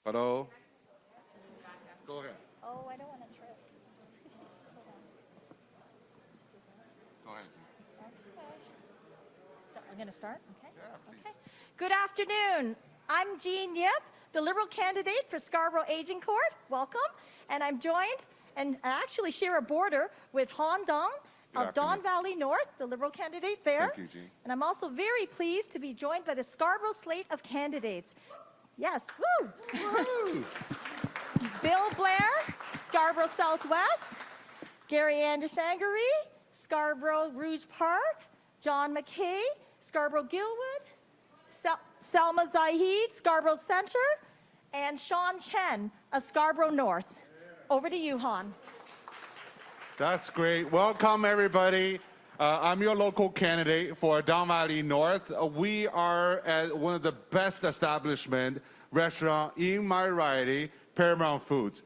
Hello? Go ahead. Oh, I don't want to trip. Go ahead. Okay. I'm going to start? Okay. Yeah, please. Okay. Good afternoon. I'm Jean Yip, the Liberal candidate for Scarborough Aging Court. Welcome. And I'm joined and actually share a border with Han Dong of Don Valley North, the Liberal candidate there. Thank you, Jean. And I'm also very pleased to be joined by the Scarborough slate of candidates. Yes, woo! Woo! Bill Blair, Scarborough Southwest, Gary Andersangary, Scarborough Rouge Park, John McKay, Scarborough Gilwood, Selma Zahid, Scarborough Centre, and Sean Chen of Scarborough North. Over to you, Han. That's great. Welcome, everybody. I'm your local candidate for Don Valley North. We are at one of the best establishment restaurant in my riding, Paramount Foods.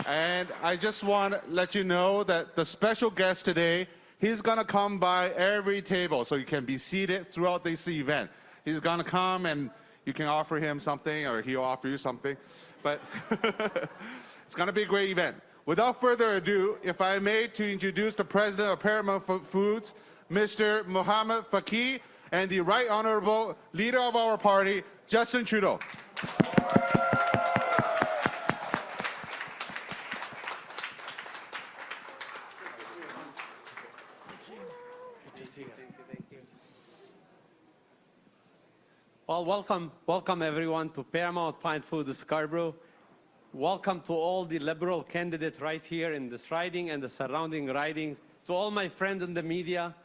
And I just want to let you know that the special guest today, he's going to come by every table, so you can be seated throughout this event. He's going to come and you can offer him something, or he'll offer you something. But it's going to be a great event. Without further ado, if I may, to introduce the president of Paramount Foods, Mr. Mohamed Faki, and the Right Honorable Leader of our party, Justin Trudeau. Well, welcome everyone to Paramount Fine Foods Scarborough. Welcome to all the Liberal candidates right here in this riding and the surrounding ridings. To all my friends in the media,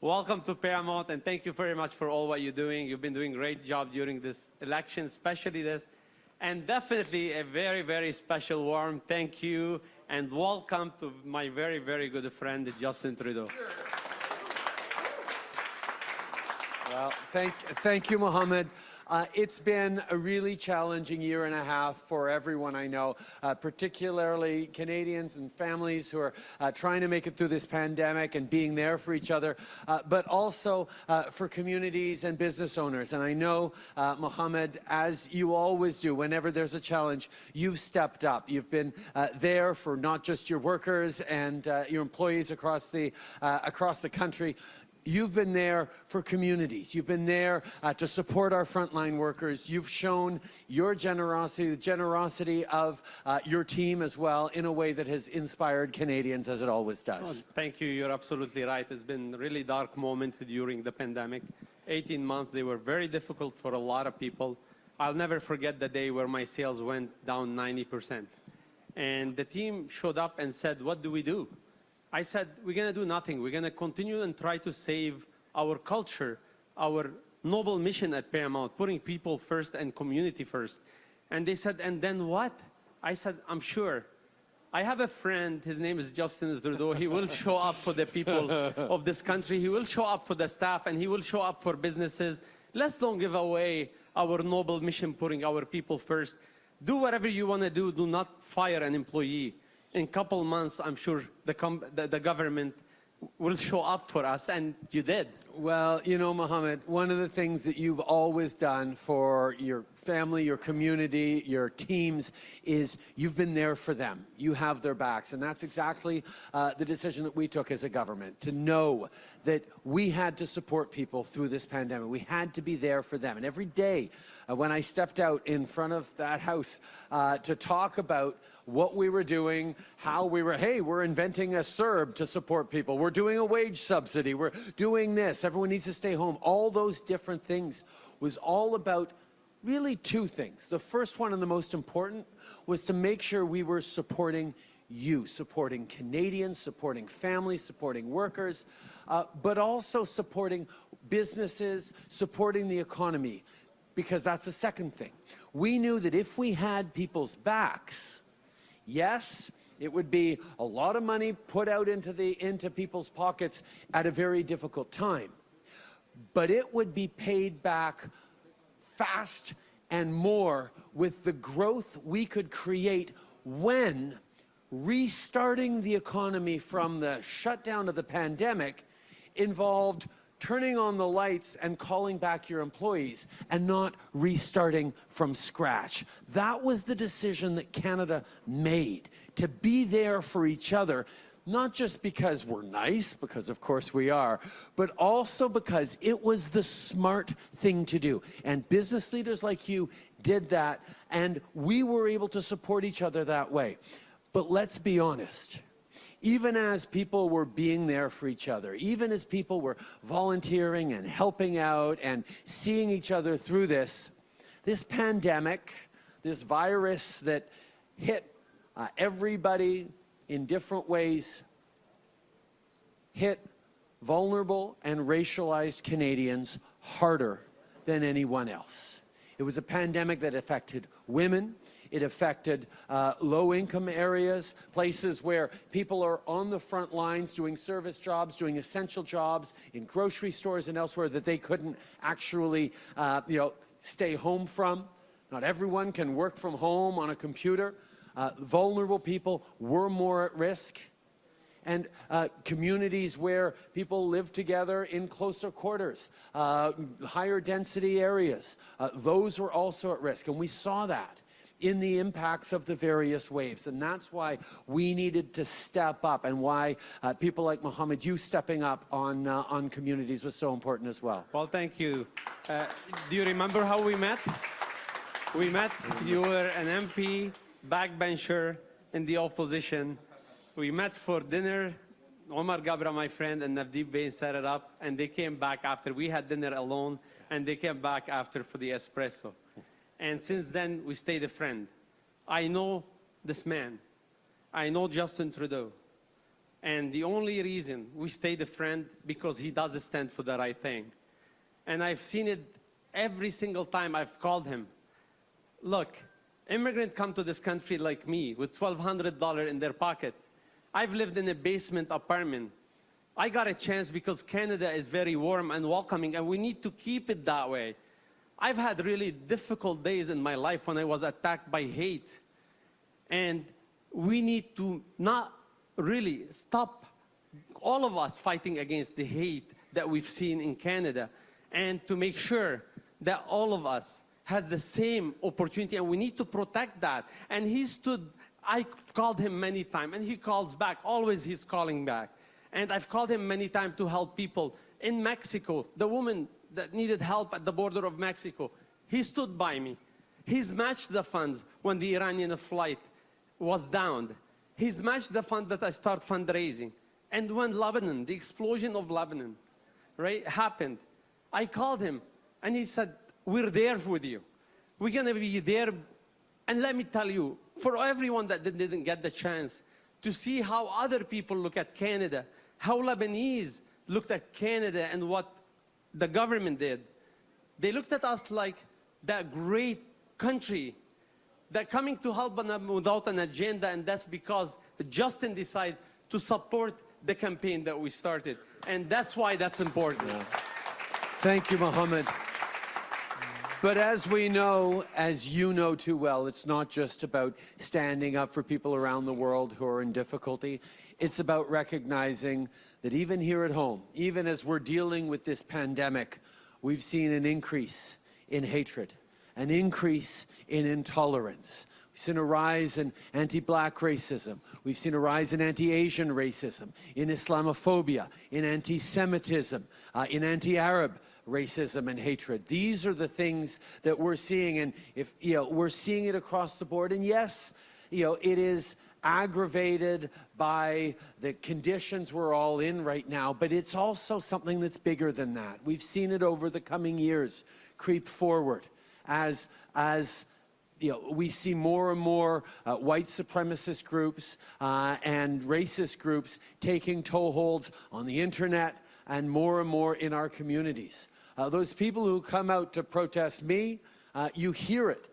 welcome to Paramount, and thank you very much for all what you're doing. You've been doing a great job during this election, especially this. And definitely a very, very special warm thank you and welcome to my very, very good friend, Justin Trudeau. Well, thank you, Mohamed. It's been a really challenging year and a half for everyone I know, particularly Canadians and families who are trying to make it through this pandemic and being there for each other, but also for communities and business owners. And I know, Mohamed, as you always do, whenever there's a challenge, you've stepped up. You've been there for not just your workers and your employees across the country. You've been there for communities. You've been there to support our frontline workers. You've shown your generosity, the generosity of your team as well, in a way that has inspired Canadians, as it always does. Oh, thank you. You're absolutely right. It's been really dark moments during the pandemic. 18 months, they were very difficult for a lot of people. I'll never forget the day where my sales went down 90%. And the team showed up and said, what do we do? I said, we're going to do nothing. We're going to continue and try to save our culture, our noble mission at Paramount, putting people first and community first. And they said, and then what? I said, I'm sure. I have a friend, his name is Justin Trudeau. He will show up for the people of this country. He will show up for the staff, and he will show up for businesses. Let's don't give away our noble mission, putting our people first. Do whatever you want to do. Do not fire an employee. In a couple months, I'm sure the government will show up for us, and you did. Well, you know, Mohamed, one of the things that you've always done for your family, your community, your teams, is you've been there for them. You have their backs, and that's exactly the decision that we took as a government, to know that we had to support people through this pandemic. We had to be there for them. And every day when I stepped out in front of that house to talk about what we were doing, how we were, hey, we're inventing a CERB to support people. We're doing a wage subsidy. We're doing this. Everyone needs to stay home. All those different things was all about really two things. The first one, and the most important, was to make sure we were supporting you, supporting Canadians, supporting families, supporting workers, but also supporting businesses, supporting the economy, because that's the second thing. We knew that if we had people's backs, yes, it would be a lot of money put out into people's pockets at a very difficult time, but it would be paid back fast and more with the growth we could create when restarting the economy from the shutdown of the pandemic involved turning on the lights and calling back your employees and not restarting from scratch. That was the decision that Canada made, to be there for each other, not just because we're nice, because of course we are, but also because it was the smart thing to do. And business leaders like you did that, and we were able to support each other that way. But let's be honest. Even as people were being there for each other, even as people were volunteering and helping out and seeing each other through this pandemic, this virus that hit everybody in different ways, hit vulnerable and racialized Canadians harder than anyone else. It was a pandemic that affected women. It affected low-income areas, places where people are on the front lines doing service jobs, doing essential jobs in grocery stores and elsewhere that they couldn't actually stay home from. Not everyone can work from home on a computer. Vulnerable people were more at risk. And communities where people live together in closer quarters, higher density areas, those were also at risk. And we saw that in the impacts of the various waves. And that's why we needed to step up, and why people like Mohammed, you stepping up on communities was so important as well. Well, thank you. Do you remember how we met? We met, you were an MP, backbencher in the opposition. We met for dinner. Omar Gabra, my friend, and Navdeep Bain set it up, and they came back after. We had dinner alone, and they came back after for the espresso. And since then, we stayed a friend. I know this man. I know Justin Trudeau. And the only reason we stayed a friend, because he does stand for the right thing. And I've seen it every single time I've called him. Look, immigrants come to this country like me with $1,200 in their pocket. I've lived in a basement apartment. I got a chance because Canada is very warm and welcoming, and we need to keep it that way. I've had really difficult days in my life when I was attacked by hate. And we need to not really stop, all of us, fighting against the hate that we've seen in Canada, and to make sure that all of us has the same opportunity, and we need to protect that. And he stood, I called him many times, and he calls back. Always he's calling back. And I've called him many times to help people in Mexico, the woman that needed help at the border of Mexico. He stood by me. He's matched the funds when the Iranian flight was downed. He's matched the fund that I start fundraising. And when Lebanon, the explosion of Lebanon, right, happened, I called him and he said, we're there with you. We're gonna be there. And let me tell you, for everyone that didn't get the chance to see how other people look at Canada, how Lebanese looked at Canada and what the government did. They looked at us like that great country that coming to help them without an agenda, and that's because Justin decided to support the campaign that we started. And that's why that's important. Yeah. Thank you, Mohammed. But as we know, as you know too well, it's not just about standing up for people around the world who are in difficulty. It's about recognizing that even here at home, even as we're dealing with this pandemic, we've seen an increase in hatred, an increase in intolerance. We've seen a rise in anti-black racism. We've seen a rise in anti-Asian racism, in Islamophobia, in anti-Semitism, in anti-Arab racism and hatred. These are the things that we're seeing, and if we're seeing it across the board. And yes, it is aggravated by the conditions we're all in right now, but it's also something that's bigger than that. We've seen it over the coming years creep forward as we see more and more white supremacist groups and racist groups taking toeholds on the internet and more in our communities. Those people who come out to protest me, you hear it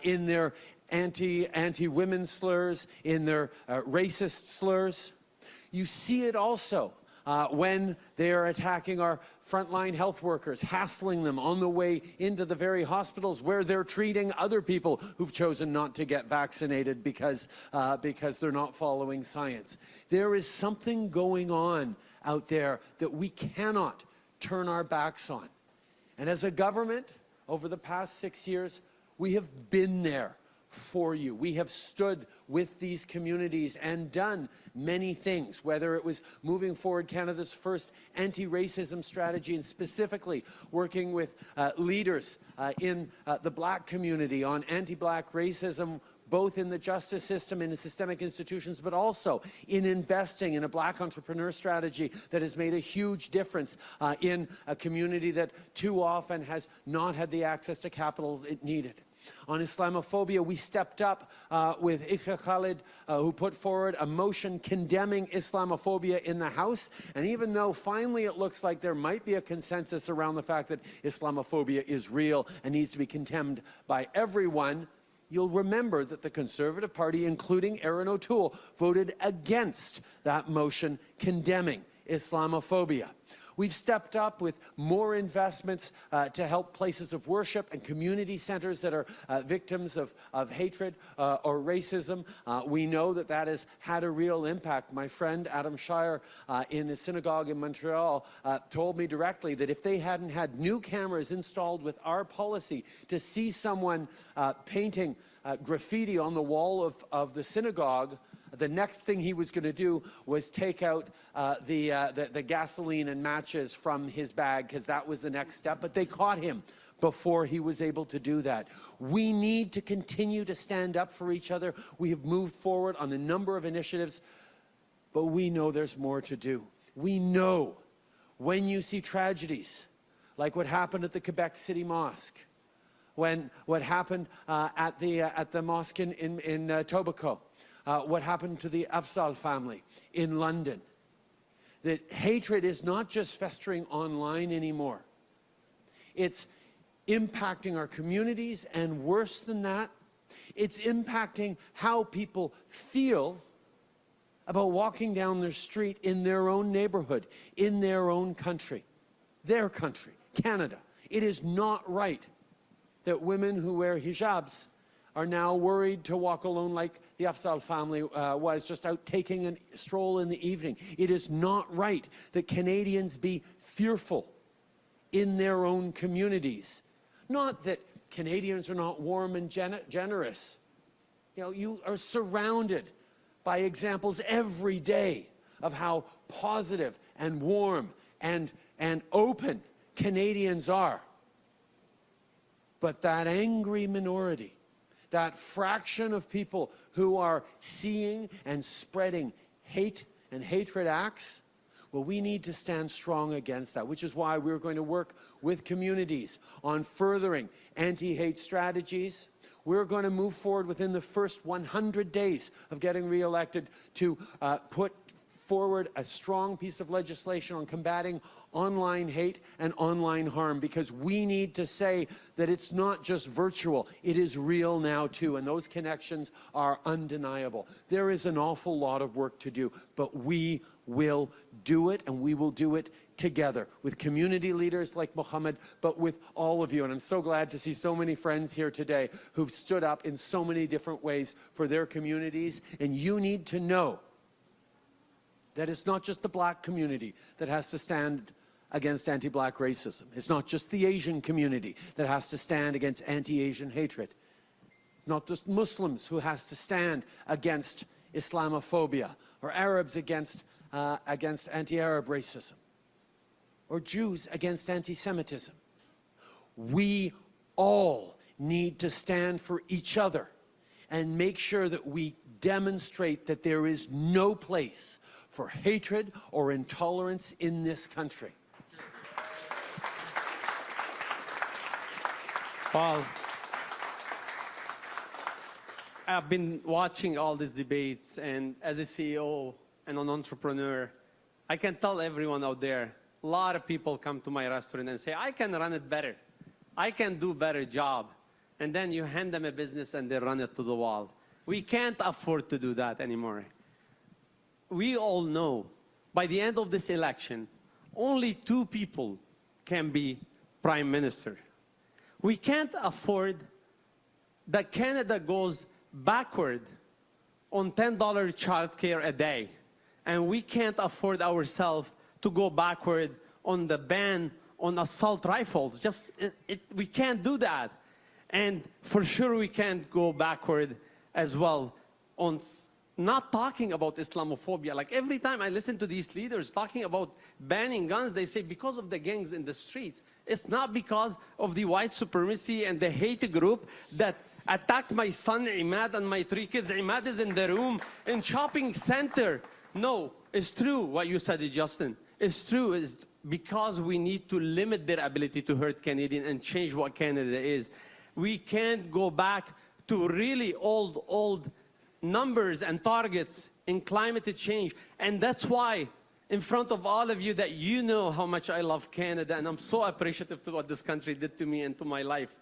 in their anti-women slurs, in their racist slurs. You see it also when they are attacking our frontline health workers, hassling them on the way into the very hospitals where they're treating other people who've chosen not to get vaccinated because they're not following science. There is something going on out there that we cannot turn our backs on. And as a government, over the past 6 years, we have been there for you. We have stood with these communities and done many things, whether it was moving forward Canada's first anti-racism strategy and specifically working with leaders in the Black community on anti-Black racism, both in the justice system and in systemic institutions, but also in investing in a Black entrepreneur strategy that has made a huge difference in a community that too often has not had the access to capital it needed. On Islamophobia, we stepped up with Ikha Khalid, who put forward a motion condemning Islamophobia in the House. And even though finally it looks like there might be a consensus around the fact that Islamophobia is real and needs to be condemned by everyone, you'll remember that the Conservative Party, including Erin O'Toole, voted against that motion condemning Islamophobia. We've stepped up with more investments to help places of worship and community centers that are victims of hatred or racism. We know that that has had a real impact. My friend Adam Shire in a synagogue in Montreal told me directly that if they hadn't had new cameras installed with our policy to see someone painting graffiti on the wall of the synagogue, the next thing he was going to do was take out the gasoline and matches from his bag, because that was the next step. But they caught him before he was able to do that. We need to continue to stand up for each other. We have moved forward on a number of initiatives, but we know there's more to do. We know when you see tragedies like what happened at the Quebec City Mosque, what happened at the mosque in Etobicoke, what happened to the Afzal family in London, that hatred is not just festering online anymore. It's impacting our communities, and worse than that, it's impacting how people feel about walking down their street in their own neighborhood, in their own country, Canada. It is not right that women who wear hijabs are now worried to walk alone like the Afzal family was just out taking a stroll in the evening. It is not right that Canadians be fearful in their own communities. Not that Canadians are not warm and generous. You know, you are surrounded by examples every day of how positive and warm and open Canadians are. But that angry minority, that fraction of people who are seeing and spreading hate and hatred acts, well, we need to stand strong against that, which is why we're going to work with communities on furthering anti-hate strategies. We're going to move forward within the first 100 days of getting reelected to put forward a strong piece of legislation on combating online hate and online harm, because we need to say that it's not just virtual, it is real now too, and those connections are undeniable. There is an awful lot of work to do, but we will do it, and we will do it together with community leaders like Mohammed, but with all of you. And I'm so glad to see so many friends here today who've stood up in so many different ways for their communities. And you need to know that it's not just the Black community that has to stand against anti-Black racism. It's not just the Asian community that has to stand against anti-Asian hatred. It's not just Muslims who has to stand against Islamophobia, or Arabs against anti-Arab racism, or Jews against anti-Semitism. We all need to stand for each other and make sure that we demonstrate that there is no place for hatred or intolerance in this country. Well, I've been watching all these debates, and as a CEO and an entrepreneur, I can tell everyone out there, a lot of people come to my restaurant and say, I can run it better. I can do a better job. And then you hand them a business and they run it to the wall. We can't afford to do that anymore. We all know, by the end of this election, only 2 people can be Prime Minister. We can't afford that Canada goes backward on $10 childcare a day, and we can't afford ourselves to go backward on the ban on assault rifles. We can't do that. And for sure we can't go backward as well on not talking about Islamophobia. Like every time I listen to these leaders talking about banning guns, they say because of the gangs in the streets. It's not because of the white supremacy and the hate group that attacked my son Imad and my 3 kids. Imad is in the room in shopping center. No, it's true what you said, Justin. It's true. It's because we need to limit their ability to hurt Canadians and change what Canada is. We can't go back to really old numbers and targets in climate change. And that's why, in front of all of you, that you know how much I love Canada, and I'm so appreciative to what this country did to me and to my life.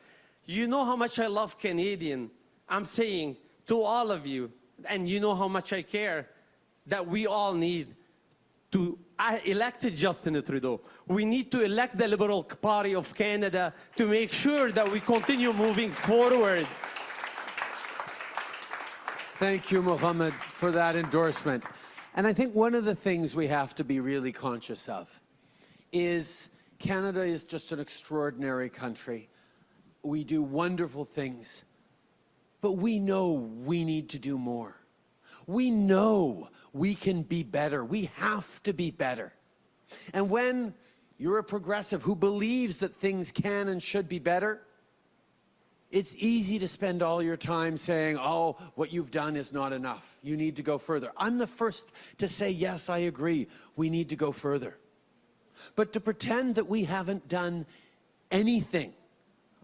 You know how much I love Canadian. I'm saying to all of you, and you know how much I care, that we all need to elect Justin Trudeau. We need to elect the Liberal Party of Canada to make sure that we continue moving forward. Thank you, Mohammed, for that endorsement. And I think one of the things we have to be really conscious of is Canada is just an extraordinary country. We do wonderful things, but we know we need to do more. We know we can be better. We have to be better. And when you're a progressive who believes that things can and should be better, it's easy to spend all your time saying, oh, what you've done is not enough. You need to go further. I'm the first to say, yes, I agree. We need to go further. But to pretend that we haven't done anything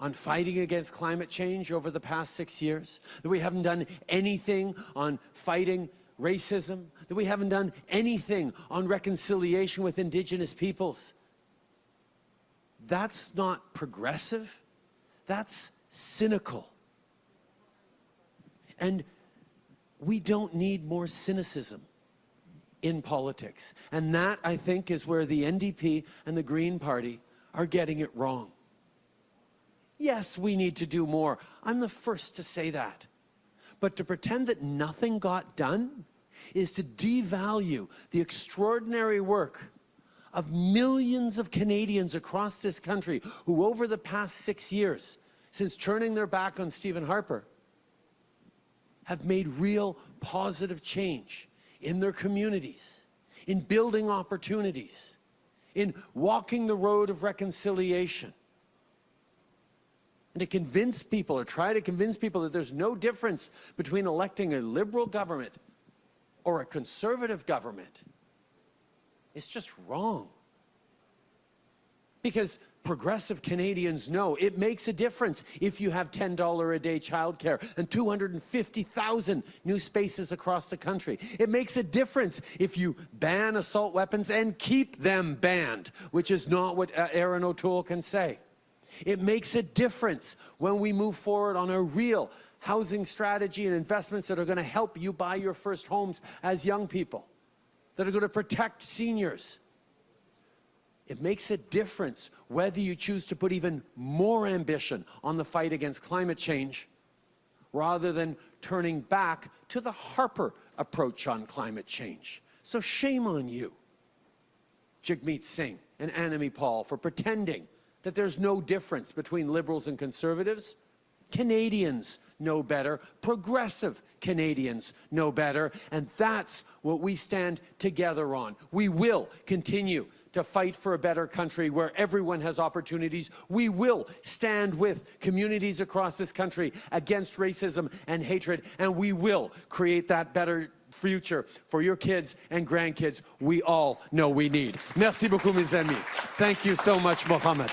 on fighting against climate change over the past 6 years, that we haven't done anything on fighting racism, that we haven't done anything on reconciliation with Indigenous peoples, that's not progressive. That's cynical. And we don't need more cynicism in politics. And that, I think, is where the NDP and the Green Party are getting it wrong. Yes, we need to do more. I'm the first to say that. But to pretend that nothing got done is to devalue the extraordinary work of millions of Canadians across this country who over the past 6 years, since turning their back on Stephen Harper, have made real positive change in their communities, in building opportunities, in walking the road of reconciliation. And to convince people, or try to convince people, that there's no difference between electing a Liberal government or a Conservative government, it's just wrong. Because progressive Canadians know it makes a difference if you have $10 a day childcare and 250,000 new spaces across the country. It makes a difference if you ban assault weapons and keep them banned, which is not what Erin O'Toole can say. It makes a difference when we move forward on a real housing strategy and investments that are going to help you buy your first homes as young people, that are going to protect seniors. It makes a difference whether you choose to put even more ambition on the fight against climate change rather than turning back to the Harper approach on climate change. So shame on you, Jagmeet Singh and Annamie Paul, for pretending that there's no difference between Liberals and Conservatives. Canadians know better. Progressive Canadians know better. And that's what we stand together on. We will continue to fight for a better country where everyone has opportunities. We will stand with communities across this country against racism and hatred, and we will create that better future for your kids and grandkids we all know we need. Merci beaucoup, mes amis. Thank you so much, Mohammed.